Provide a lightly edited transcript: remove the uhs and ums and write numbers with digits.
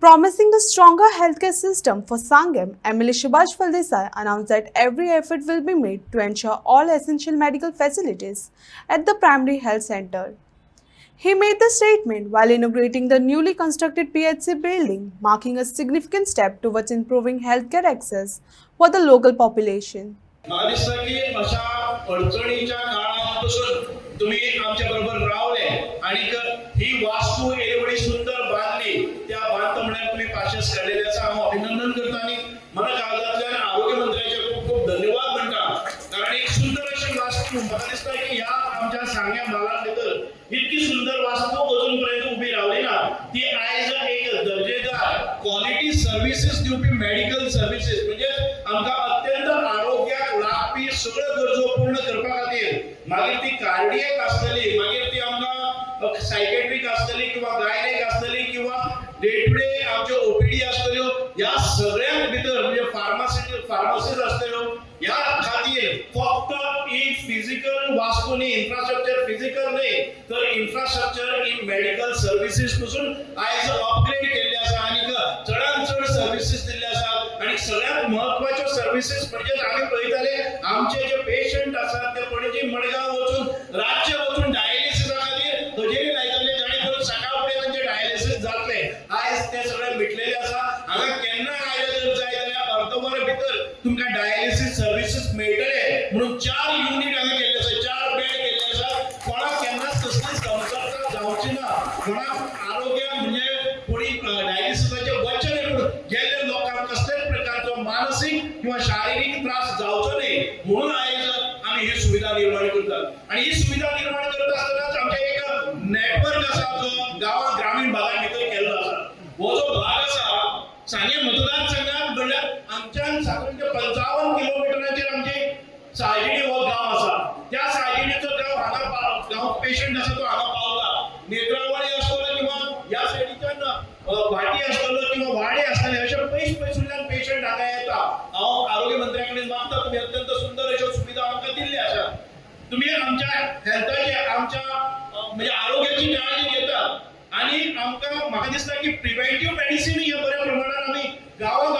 Promising a stronger healthcare system for Sangam, MLA Subhash Phaldesai announced that every effort will be made to ensure all essential medical facilities at the primary health center. He made the statement while inaugurating the newly constructed PHC building, marking a significant step towards improving healthcare access for the local population. मला दिसतं की अशा अडचणीच्या काळापासून तुम्ही आमच्या बरोबर रावले आणि ही वास्तू एवढी सुंदर बांधली त्या बांधकामाला तुम्ही पाशस काढलेले असं आम्ही अभिनंदन करतो आणि मला कागदातल्या आरोग्य मंत्र्याचे खूप खूप धन्यवाद म्हणता कारण एक सुंदर अशी वास्तू मला दिसतं की ह्या आमच्या सांग्या भागाबद्दल इतकी सुंदर वास्तू अजूनपर्यंत उभी राहिली ना ती आज एक दर्जेदार क्वालिटी सर्व्हिसेस दिवपी मेडिकल सर्व्हिसेस म्हणजे आमका अत्यंत आरोग्याक लागपी सगळ्या गरजो पूर्ण करपा खातीर मागीर ती कार्डियक आसतली मागीर ती आमका सायकेट्रिक आसतली किंवा गायनेक आसतली किंवा डे टू डे आमच्यो ओपीडी आसतल्यो या सगळ्या भितर म्हणजे फार्मसीज आसतल्यो या खातीर फक्त इन फिजिकल वास्तू न्ही इन्फ्रास्ट्रक्चर फिजिकल न्ही तर इन्फ्रास्ट्रक्चर इन मेडिकल सर्व्हिसेस पासून आयज अपग्रेड केल्ले आसा आणि चडांत चड सर्व्हिसेस दिल्ले आसात आणि सगळ्यात महत्वाच्यो सर्व्हिसेस म्हणजे आम्ही पळयताले आमचे जे पेशंट आसात ते पणजी मडगांव वचून राज्य वचून डायलिसिसा खातीर हजेरी लायताले जाणे करून सकाळ फुडें तांचे डायलिसिस जातले आयज ते सगळे मिटलेले आसा हांगा केन्ना आयले जर जाय जाल्यार अर्दवर भितर तुमकां डायलिसिस सर्व्हिसेस मेळटले म्हणून 4 युनिट हांगा केल्ले आसा 4 बेड केल्ले आसा कोणाक केन्नाच कसलीच कमतरता जावची ना कोणाक आरोग्य म्हणजे कोणी डायलिसिसाचे वचन म्हणून गेल्ले लोकांक कसलेच प्रकारचो मानसिक किंवा शारीरिक त्रास जावचो न्ही म्हणून आयज आम्ही ही सुविधा निर्माण करतात आणि ही सुविधा निर्माण करत असतानाच आमचे एक नेटवर्क आसा जो गांवां ग्रामीण भागात भितर केल्लो आसा हो जो भाग आसा सांगे मतदारसंघात म्हणल्यार आमच्यान साधारण 55 किलोमीटराचेर आमचे सायजिणी हो गांव आसा त्या सायजिणीचो गांव पेशंट आसा तो हांगा पावता नेत्रावळी आसतलो किंवा ह्या सायडीच्यान भाटी आसतलो किंवा वाडे आसतले अशे पयसुल्ल्यान पेशंट हांगा येता हांव आरोग्य मंत्र्या कडेन मागता तुम्ही अत्यंत सुंदर अश्यो सुविधा आमकां दिल्ल्यो आसा तुम्ही आमच्या हेल्थाची आमच्या म्हणजे आरोग्याची काळजी घेतात आणि आमकां म्हाका दिसता की प्रिव्हेंटिव्ह मेडिसिन हे बऱ्या प्रमाणात आमी गांवांत